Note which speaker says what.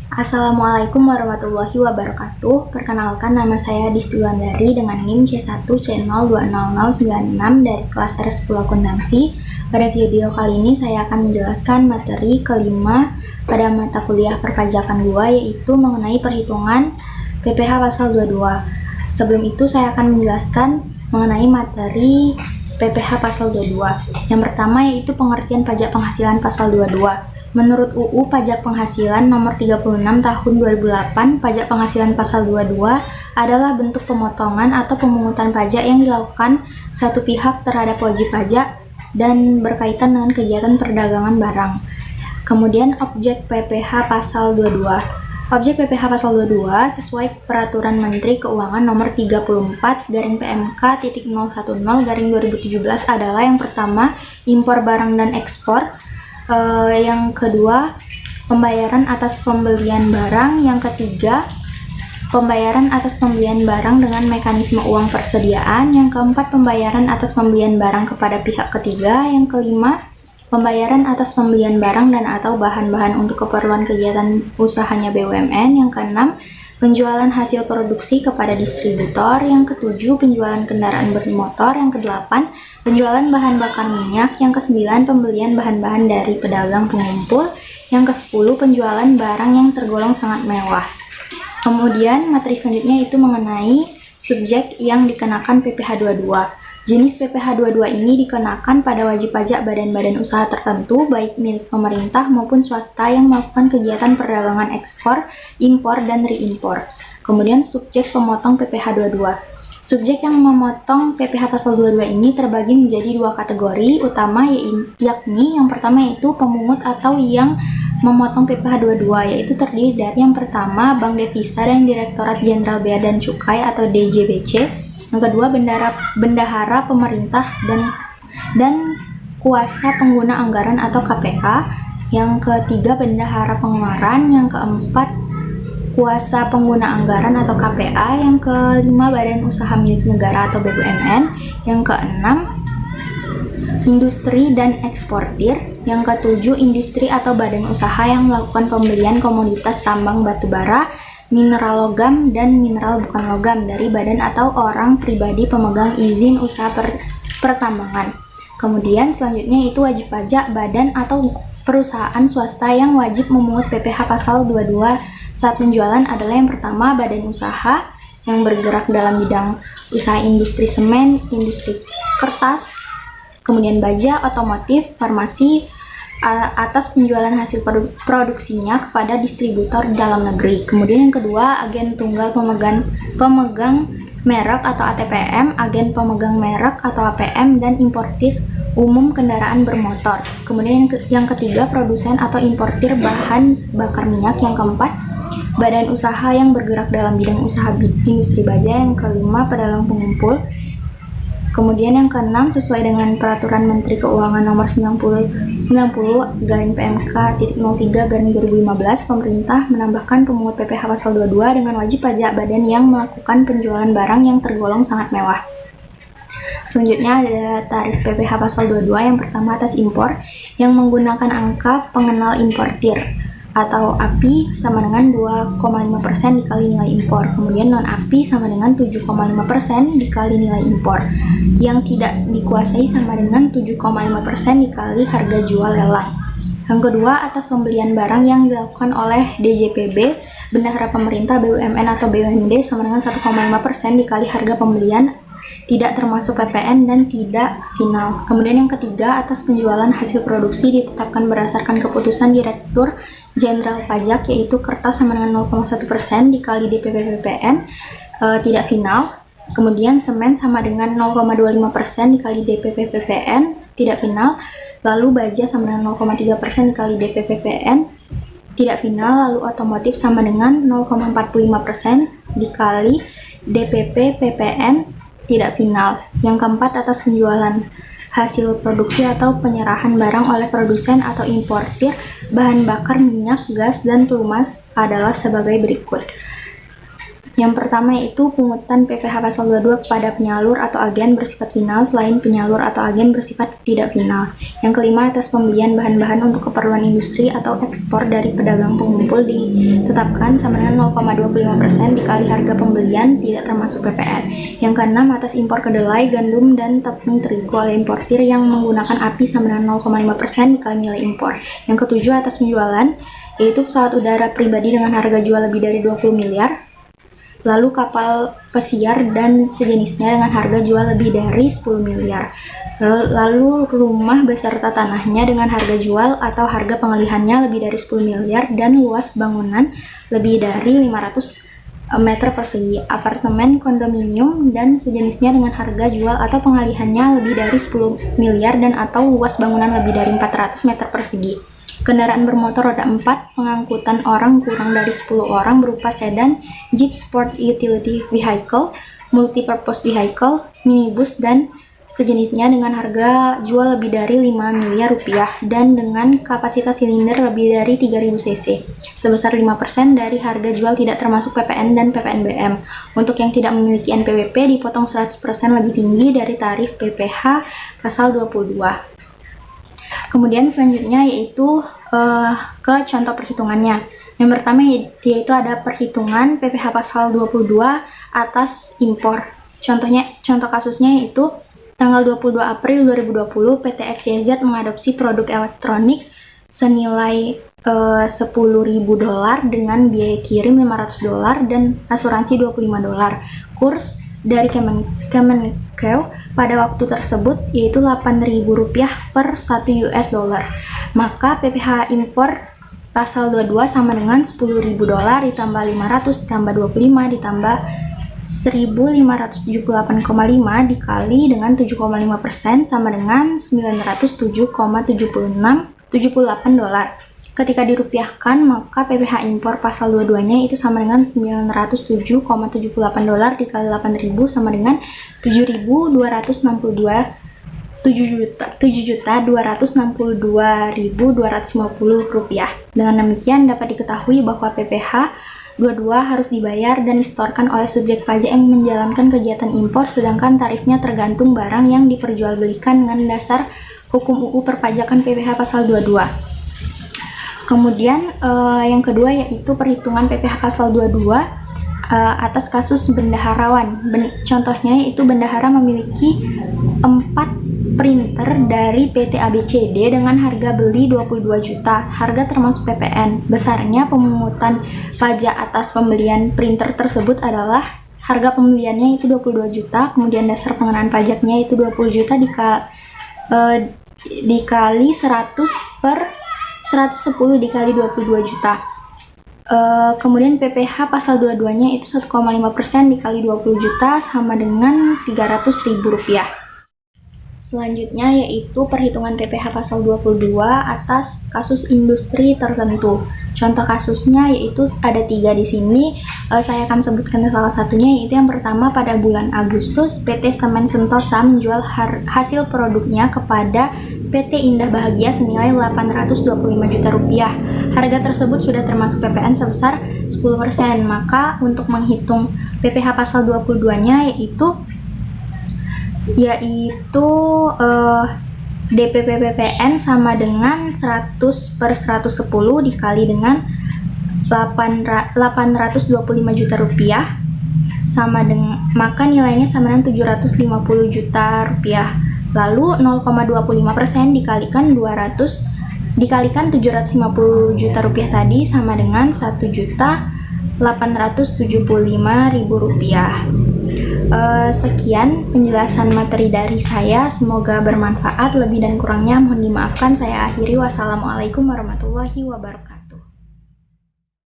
Speaker 1: Assalamualaikum warahmatullahi wabarakatuh. Perkenalkan, nama saya Disti Wulandari dengan NIM C1C020096 dari kelas R10 Akuntansi. Pada video kali ini saya akan menjelaskan materi kelima pada mata kuliah perpajakan 2, yaitu mengenai perhitungan PPh pasal 22. Sebelum itu saya akan menjelaskan mengenai materi PPh pasal 22. Yang pertama yaitu pengertian pajak penghasilan pasal 22. Menurut UU Pajak Penghasilan Nomor 36 Tahun 2008, pajak penghasilan pasal 22 adalah bentuk pemotongan atau pemungutan pajak yang dilakukan satu pihak terhadap wajib pajak dan berkaitan dengan kegiatan perdagangan barang. Kemudian objek PPh pasal 22. Objek PPh pasal 22 sesuai Peraturan Menteri Keuangan Nomor 34/PMK.010/2017 adalah yang pertama, impor barang dan ekspor. Yang kedua, pembayaran atas pembelian barang. Yang ketiga, pembayaran atas pembelian barang dengan mekanisme uang persediaan. Yang keempat, pembayaran atas pembelian barang kepada pihak ketiga. Yang kelima, pembayaran atas pembelian barang dan atau bahan-bahan untuk keperluan kegiatan usahanya BUMN. Yang keenam, penjualan hasil produksi kepada distributor. Yang ketujuh, penjualan kendaraan bermotor. Yang kedelapan, penjualan bahan bakar minyak. Yang kesembilan, pembelian bahan-bahan dari pedagang pengumpul. Yang kesepuluh, penjualan barang yang tergolong sangat mewah. Kemudian materi selanjutnya itu mengenai subjek yang dikenakan PPh 22. Jenis PPh 22 ini dikenakan pada wajib pajak badan-badan usaha tertentu, baik milik pemerintah maupun swasta yang melakukan kegiatan perdagangan ekspor, impor, dan reimpor. Kemudian subjek pemotong PPh 22. Subjek yang memotong PPh pasal 22 ini terbagi menjadi dua kategori utama, yakni yang pertama yaitu pemungut atau yang memotong PPh 22, yaitu terdiri dari yang pertama Bank Devisa dan Direktorat Jenderal Bea dan Cukai atau DJBC. Yang kedua, bendahara pemerintah dan kuasa pengguna anggaran atau KPA. Yang ketiga, bendahara pengeluaran. Yang keempat, kuasa pengguna anggaran atau KPA. Yang kelima, badan usaha milik negara atau BUMN. Yang keenam, industri dan eksportir. Yang ketujuh, industri atau badan usaha yang melakukan pembelian komoditas tambang batu bara, mineral logam, dan mineral bukan logam dari badan atau orang pribadi pemegang izin usaha pertambangan. Kemudian selanjutnya itu wajib pajak badan atau perusahaan swasta yang wajib memungut PPh pasal 22 saat penjualan adalah yang pertama, badan usaha yang bergerak dalam bidang usaha industri semen, industri kertas, kemudian baja, otomotif, farmasi, atas penjualan hasil produksinya kepada distributor di dalam negeri. Kemudian yang kedua, agen tunggal pemegang merek atau ATPM, agen pemegang merek atau APM, dan importir umum kendaraan bermotor. Kemudian yang ketiga, produsen atau importir bahan bakar minyak. Yang keempat, badan usaha yang bergerak dalam bidang usaha industri baja. Yang kelima, pedagang pengumpul. Kemudian yang keenam, sesuai dengan Peraturan Menteri Keuangan Nomor 90/PMK.03/2015, pemerintah menambahkan pemungut PPh pasal 22 dengan wajib pajak badan yang melakukan penjualan barang yang tergolong sangat mewah. Selanjutnya ada tarif PPh pasal 22. Yang pertama, atas impor yang menggunakan angka pengenal importir atau API sama dengan 2,5% dikali nilai impor. Kemudian non API sama dengan 7,5% dikali nilai impor. Yang tidak dikuasai sama dengan 7,5% dikali harga jual lelang. Yang kedua, atas pembelian barang yang dilakukan oleh DJPB, bendahara pemerintah, BUMN atau BUMD sama dengan 1,5% dikali harga pembelian, tidak termasuk PPN dan tidak final. Kemudian yang ketiga, atas penjualan hasil produksi ditetapkan berdasarkan keputusan Direktur Jenderal Pajak, yaitu kertas sama dengan 0,1% dikali DPP PPN, tidak final. Kemudian semen sama dengan 0,25% dikali DPP PPN, tidak final. Lalu baja sama dengan 0,3% dikali DPP PPN, tidak final. Lalu otomotif sama dengan 0,45% dikali DPP PPN, tidak final. Yang keempat, atas penjualan hasil produksi atau penyerahan barang oleh produsen atau importir bahan bakar minyak, gas, dan pelumas adalah sebagai berikut. Yang pertama yaitu pungutan PPh pasal 22 kepada penyalur atau agen bersifat final selain penyalur atau agen bersifat tidak final. Yang kelima, atas pembelian bahan-bahan untuk keperluan industri atau ekspor dari pedagang pengumpul ditetapkan sama dengan 0,25% dikali harga pembelian tidak termasuk PPN. Yang keenam, atas impor kedelai, gandum, dan tepung terigu oleh importir yang menggunakan API sama dengan 0,5% dikali nilai impor. Yang ketujuh, atas penjualan yaitu pesawat udara pribadi dengan harga jual lebih dari 20 miliar, lalu kapal pesiar dan sejenisnya dengan harga jual lebih dari 10 miliar. Lalu rumah beserta tanahnya dengan harga jual atau harga pengalihannya lebih dari 10 miliar dan luas bangunan lebih dari 500 meter persegi. Apartemen, kondominium, dan sejenisnya dengan harga jual atau pengalihannya lebih dari 10 miliar dan atau luas bangunan lebih dari 400 meter persegi. Kendaraan bermotor roda 4 pengangkutan orang kurang dari 10 orang berupa sedan, jeep sport utility vehicle, multipurpose vehicle, minibus, dan sejenisnya dengan harga jual lebih dari 5 miliar rupiah dan dengan kapasitas silinder lebih dari 3000 cc sebesar 5% dari harga jual tidak termasuk PPN dan PPNBM. Untuk yang tidak memiliki NPWP dipotong 100% lebih tinggi dari tarif PPh pasal 22. Kemudian selanjutnya yaitu ke contoh perhitungannya. Yang pertama yaitu ada perhitungan PPh pasal 22 atas impor. Contoh kasusnya yaitu tanggal 22 April 2020 PT XYZ mengadopsi produk elektronik senilai $10.000 dengan biaya kirim $500 dan asuransi $25. Kurs dari Kemenkeu pada waktu tersebut yaitu Rp8.000 per 1 US dollar. Maka PPh impor pasal 22 sama dengan $10.000 ditambah 500 ditambah 25 ditambah 1.578,5 dikali dengan 7,5% sama dengan $907,78. Ketika dirupiahkan, maka PPh impor pasal 22-nya itu sama dengan $907,78 dikali 8.000 sama dengan 7.262.250 rupiah. Dengan demikian dapat diketahui bahwa PPh 22 harus dibayar dan disetorkan oleh subjek pajak yang menjalankan kegiatan impor, sedangkan tarifnya tergantung barang yang diperjualbelikan dengan dasar hukum UU Perpajakan PPh pasal 22. Kemudian yang kedua yaitu perhitungan PPh pasal 22 atas kasus bendaharawan. Contohnya yaitu bendahara memiliki 4 printer dari PT ABCD dengan harga beli 22 juta. Harga termasuk PPN. Besarnya pemungutan pajak atas pembelian printer tersebut adalah harga pembeliannya itu 22 juta, kemudian dasar pengenaan pajaknya itu 20 juta dikali 100 per 110 dikali 22 juta. Kemudian PPh pasal 22-nya itu 1,5% dikali 20 juta sama dengan Rp300.000. Selanjutnya yaitu perhitungan PPh pasal 22 atas kasus industri tertentu. Contoh kasusnya yaitu ada 3 di sini. Saya akan sebutkan salah satunya, yaitu yang pertama pada bulan Agustus PT Semen Sentosa menjual hasil produknya kepada PT Indah Bahagia senilai Rp825 juta. Harga tersebut sudah termasuk PPN sebesar 10%. Maka untuk menghitung PPh pasal 22-nya yaitu DPP PPN sama dengan 100 per 110 dikali dengan 825 juta rupiah sama dengan, maka nilainya sama dengan 750 juta rupiah. Lalu 0,25% dikalikan 750 juta rupiah tadi sama dengan 1.875.000 rupiah. Sekian penjelasan materi dari saya, semoga bermanfaat. Lebih dan kurangnya mohon dimaafkan. Saya akhiri, wassalamualaikum warahmatullahi wabarakatuh.